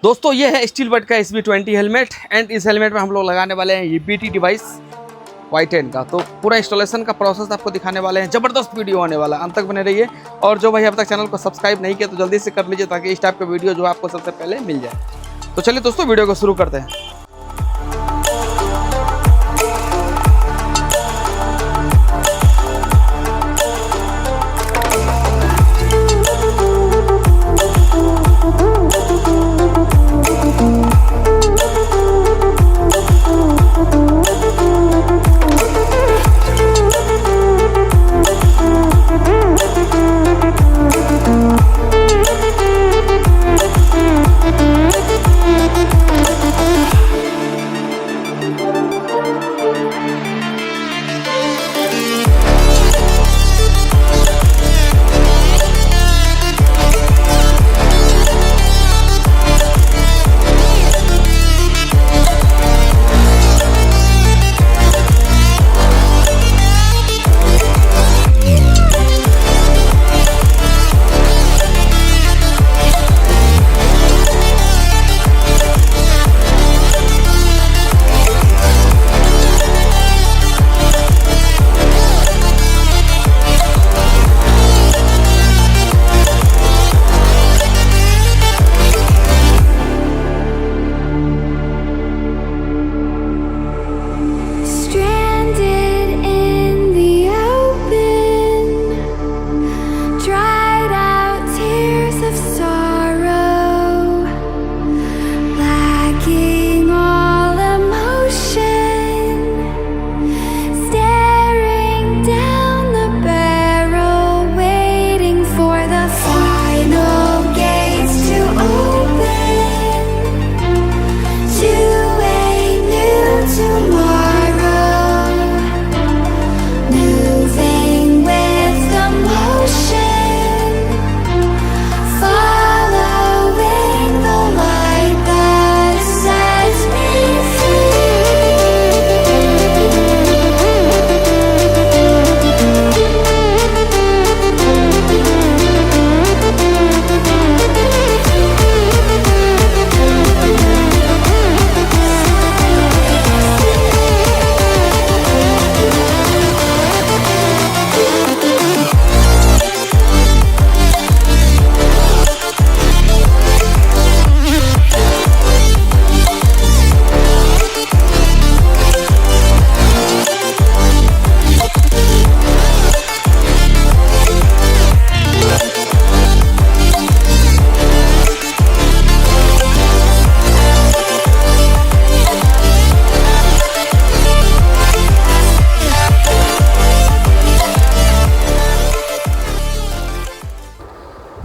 दोस्तों ये है स्टील बट का SB20 हेलमेट एंड इस हेलमेट में हम लोग लगाने वाले हैं ये BT डिवाइस Y10 का। तो पूरा इंस्टॉलेशन का प्रोसेस आपको दिखाने वाले हैं। जबरदस्त वीडियो आने वाला है, अंत तक बने रहिए। और जो भाई अब तक चैनल को सब्सक्राइब नहीं किया तो जल्दी से कर लीजिए ताकि इस टाइप का वीडियो जो आपको सबसे पहले मिल जाए। तो चलिए दोस्तों वीडियो को शुरू करते हैं।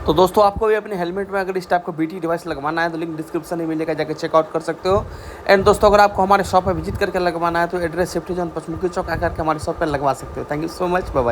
तो दोस्तों आपको भी अपने हेलमेट में अगर इस टाइप का BT डिवाइस लगवाना है तो लिंक डिस्क्रिप्शन में मिलेगा, जाकर चेकआउट कर सकते हो। एंड दोस्तों अगर आपको हमारे शॉप पर विजिट करके लगवाना है तो address safety zone Panchmukhi Chowk आकर के हमारे शॉप पर लगवा सकते हो। Thank you so much, bye bye.